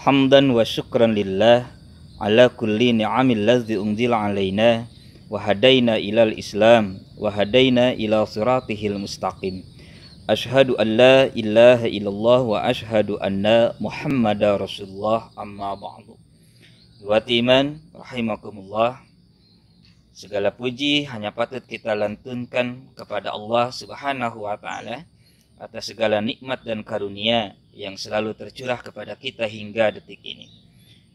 Hamdan wa syukran lillah ala kulli ni'amil ladzi unzila alaina wa hadaina ilal islam wa hadaina ila siratihil mustaqim. Ashhadu an la ilaha illallah wa ashhadu anna Muhammadar Rasulullah, amma ba'du. Iman rahimakumullah. Segala puji hanya patut kita lantunkan kepada Allah Subhanahu wa taala atas segala nikmat dan karunia yang selalu tercurah kepada kita hingga detik ini.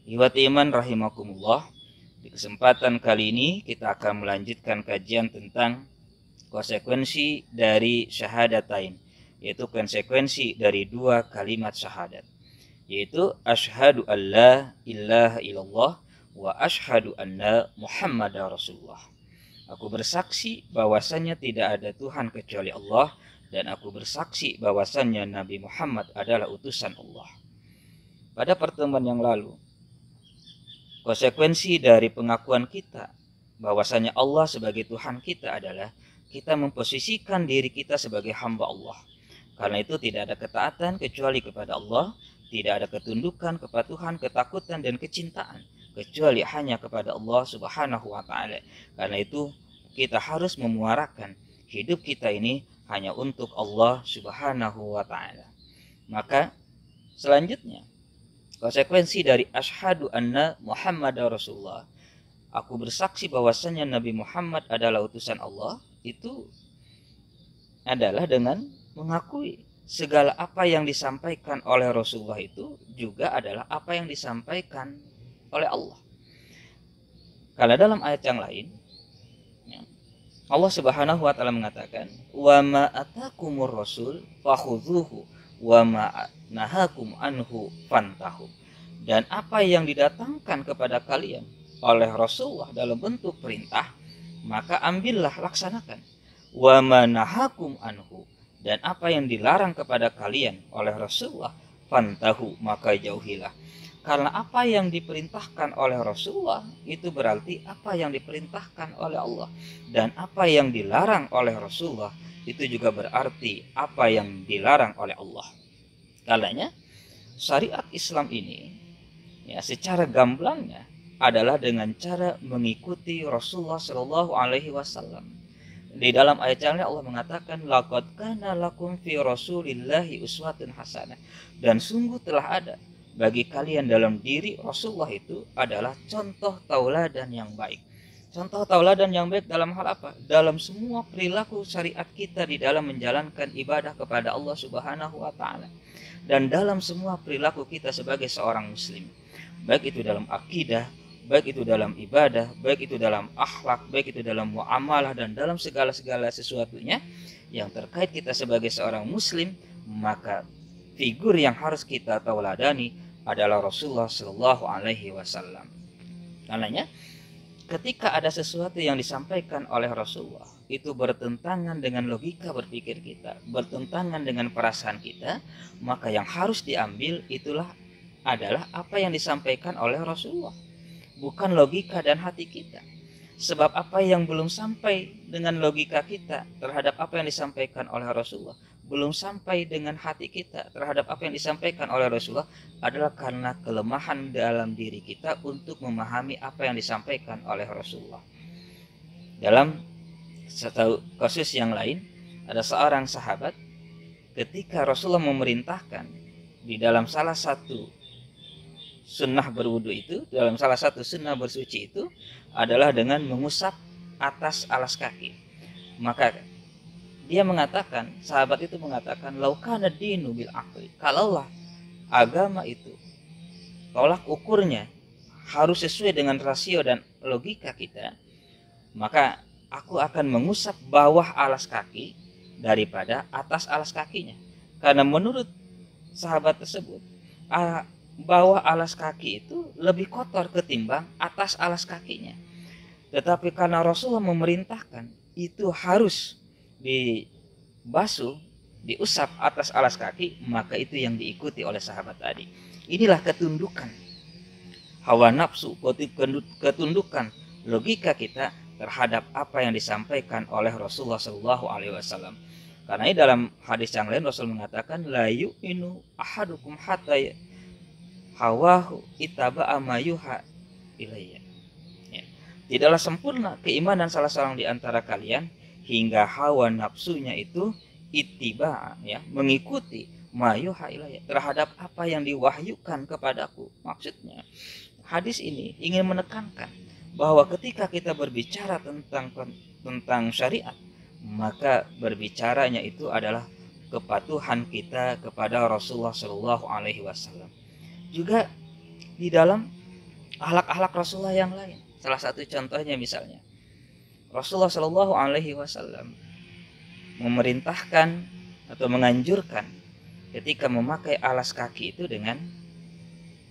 Iman rahimakumullah. Di kesempatan kali ini kita akan melanjutkan kajian tentang konsekuensi dari syahadatain, yaitu konsekuensi dari dua kalimat syahadat, yaitu asyhadu alla ilaha illallah wa asyhadu anna Muhammadar Rasulullah. Aku bersaksi bahwasannya tidak ada Tuhan kecuali Allah, dan aku bersaksi bahwasannya Nabi Muhammad adalah utusan Allah. Pada pertemuan yang lalu, konsekuensi dari pengakuan kita bahwasanya Allah sebagai Tuhan kita adalah kita memposisikan diri kita sebagai hamba Allah. Karena itu tidak ada ketaatan kecuali kepada Allah, tidak ada ketundukan, kepatuhan, ketakutan, dan kecintaan kecuali hanya kepada Allah Subhanahu wa taala. Karena itu kita harus memuarakan hidup kita ini hanya untuk Allah Subhanahu wa taala. Maka selanjutnya, konsekuensi dari asyhadu anna Muhammadar Rasulullah, aku bersaksi bahwasannya Nabi Muhammad adalah utusan Allah, itu adalah dengan mengakui segala apa yang disampaikan oleh Rasulullah itu juga adalah apa yang disampaikan oleh Allah. Karena dalam ayat yang lain Allah Subhanahu wa taala mengatakan, "Wa ma atakumur rasul fakhudhuhu wa ma nahakum anhu fantahu." Dan apa yang didatangkan kepada kalian oleh Rasulullah dalam bentuk perintah, maka ambillah, laksanakan. Wa ma nahakum anhu, dan apa yang dilarang kepada kalian oleh Rasulullah, fantahu, maka jauhilah. Karena apa yang diperintahkan oleh Rasulullah itu berarti apa yang diperintahkan oleh Allah, dan apa yang dilarang oleh Rasulullah itu juga berarti apa yang dilarang oleh Allah. Karenanya syariat Islam ini ya secara gamblangnya adalah dengan cara mengikuti Rasulullah Shallallahu Alaihi Wasallam. Di dalam ayat yang lain Allah mengatakan, laqad kana lakum fi rasulillahi uswatun hasanah, dan sungguh telah ada bagi kalian dalam diri Rasulullah itu adalah contoh tauladan yang baik. Contoh tauladan yang baik dalam hal apa? Dalam semua perilaku syariat kita di dalam menjalankan ibadah kepada Allah Subhanahu wa taala, dan dalam semua perilaku kita sebagai seorang muslim, baik itu dalam akidah, baik itu dalam ibadah, baik itu dalam akhlak, baik itu dalam muamalah, dan dalam segala sesuatunya yang terkait kita sebagai seorang muslim, maka figur yang harus kita tauladani adalah Rasulullah Shallallahu Alaihi Wasallam. Karenanya, ketika ada sesuatu yang disampaikan oleh Rasulullah itu bertentangan dengan logika berpikir kita, bertentangan dengan perasaan kita, maka yang harus diambil itulah adalah apa yang disampaikan oleh Rasulullah, bukan logika dan hati kita. Sebab apa yang belum sampai dengan logika kita terhadap apa yang disampaikan oleh Rasulullah, belum sampai dengan hati kita terhadap apa yang disampaikan oleh Rasulullah, adalah karena kelemahan dalam diri kita untuk memahami apa yang disampaikan oleh Rasulullah. Dalam satu kasus yang lain, ada seorang sahabat ketika Rasulullah memerintahkan di dalam salah satu sunnah berwudu itu, dalam salah satu sunnah bersuci itu adalah dengan mengusap atas alas kaki. Maka dia mengatakan, sahabat itu mengatakan, laukana dinu bil aqli, kalaulah agama itu tolak ukurnya harus sesuai dengan rasio dan logika kita, maka aku akan mengusap bawah alas kaki daripada atas alas kakinya. Karena menurut sahabat tersebut, bawah alas kaki itu lebih kotor ketimbang atas alas kakinya. Tetapi karena Rasulullah memerintahkan itu harus dibasuh, diusap atas alas kaki, maka itu yang diikuti oleh sahabat tadi. Inilah ketundukan hawa nafsu, ketundukan logika kita terhadap apa yang disampaikan oleh Rasulullah Shallallahu Alaihi Wasallam. Karena dalam hadis yang lain Rasul mengatakan, la yu'minu ahadukum hawahu ittaba'a ma yuha ilayya. Ya. Tidaklah sempurna keimanan salah seorang di antara kalian hingga hawa nafsunya itu ittiba, ya, mengikuti ma yuha ilayya, terhadap apa yang diwahyukan kepadaku. Maksudnya hadis ini ingin menekankan bahwa ketika kita berbicara tentang syariat, maka berbicaranya itu adalah kepatuhan kita kepada Rasulullah Shallallahu Alaihi Wasallam. Juga di dalam akhlak-akhlak Rasulullah yang lain. Salah satu contohnya misalnya Rasulullah Shallallahu Alaihi Wasallam memerintahkan atau menganjurkan ketika memakai alas kaki itu dengan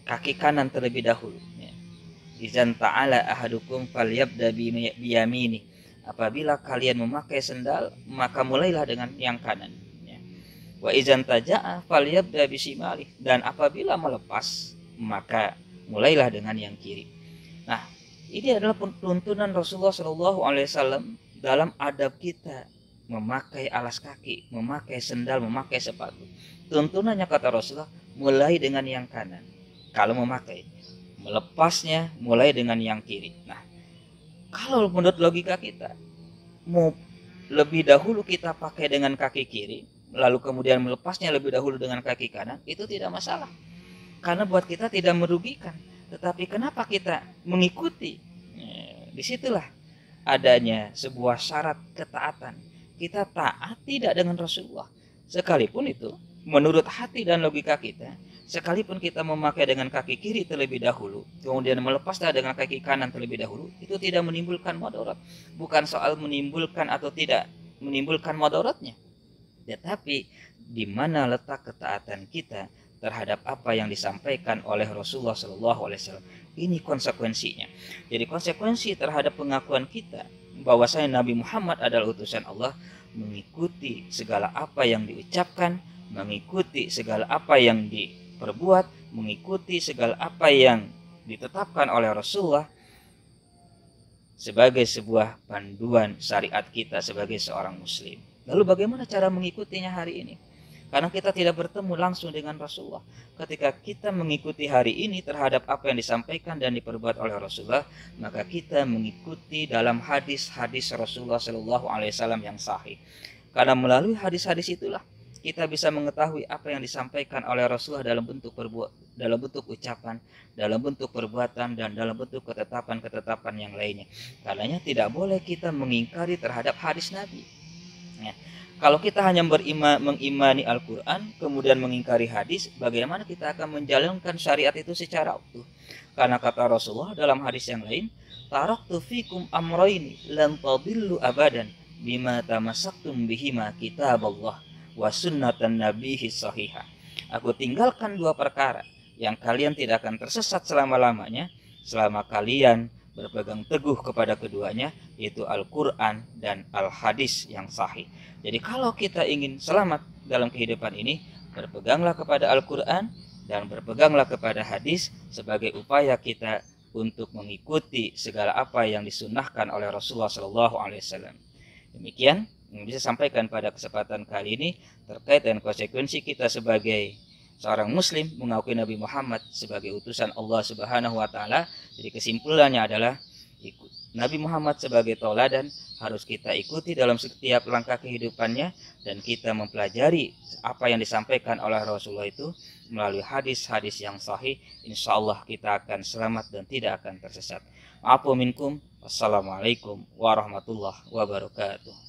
kaki kanan terlebih dahulu. Izan ta'ala ahadukum falyabda biyamini. Apabila kalian memakai sendal, maka mulailah dengan yang kanan. Wa izan taja'a falyabda bisimali. Dan apabila melepas, maka mulailah dengan yang kiri. Nah, ini adalah tuntunan Rasulullah SAW dalam adab kita memakai alas kaki, memakai sendal, memakai sepatu. Tuntunannya kata Rasulullah, mulai dengan yang kanan kalau memakai, melepasnya mulai dengan yang kiri. Nah, kalau menurut logika kita, mau lebih dahulu kita pakai dengan kaki kiri, lalu kemudian melepasnya lebih dahulu dengan kaki kanan, itu tidak masalah, karena buat kita tidak merugikan. Tetapi kenapa kita mengikuti? Disitulah adanya sebuah syarat ketaatan. Kita taat tidak dengan Rasulullah, sekalipun itu menurut hati dan logika kita, sekalipun kita memakai dengan kaki kiri terlebih dahulu, kemudian melepasnya dengan kaki kanan terlebih dahulu, itu tidak menimbulkan mudarat. Bukan soal menimbulkan atau tidak menimbulkan mudaratnya, tetapi di mana letak ketaatan kita terhadap apa yang disampaikan oleh Rasulullah SAW. Ini konsekuensinya. Jadi konsekuensi terhadap pengakuan kita bahwasanya Nabi Muhammad adalah utusan Allah, mengikuti segala apa yang diucapkan, mengikuti segala apa yang diperbuat, mengikuti segala apa yang ditetapkan oleh Rasulullah sebagai sebuah panduan syariat kita sebagai seorang muslim. Lalu bagaimana cara mengikutinya hari ini? Karena kita tidak bertemu langsung dengan Rasulullah. Ketika kita mengikuti hari ini terhadap apa yang disampaikan dan diperbuat oleh Rasulullah, maka kita mengikuti dalam hadis-hadis Rasulullah SAW yang sahih. Karena melalui hadis-hadis itulah kita bisa mengetahui apa yang disampaikan oleh Rasulullah dalam bentuk ucapan, dalam bentuk perbuatan, dan dalam bentuk ketetapan-ketetapan yang lainnya. Karenanya tidak boleh kita mengingkari terhadap hadis Nabi. Ya. Kalau kita hanya mengimani Al-Quran, kemudian mengingkari hadis, bagaimana kita akan menjalankan syariat itu secara utuh? Karena kata Rasulullah dalam hadis yang lain, taraktu fikum amroini lan tadillu abadan bima tamassaktum bihima kitaballah wa sunnatan nabihi sahihah. Aku tinggalkan dua perkara yang kalian tidak akan tersesat selama-lamanya selama kalian berpegang teguh kepada keduanya, yaitu Al-Quran dan Al-Hadis yang sahih. Jadi kalau kita ingin selamat dalam kehidupan ini, berpeganglah kepada Al-Quran dan berpeganglah kepada hadis sebagai upaya kita untuk mengikuti segala apa yang disunnahkan oleh Rasulullah SAW. Demikian yang bisa sampaikan pada kesempatan kali ini terkait dengan konsekuensi kita sebagai seorang muslim mengakui Nabi Muhammad sebagai utusan Allah Subhanahu wa taala. Jadi kesimpulannya adalah Nabi Muhammad sebagai tauladan harus kita ikuti dalam setiap langkah kehidupannya, dan kita mempelajari apa yang disampaikan oleh Rasulullah itu melalui hadis-hadis yang sahih. Insyaallah kita akan selamat dan tidak akan tersesat. Afu minkum. Wassalamualaikum warahmatullahi wabarakatuh.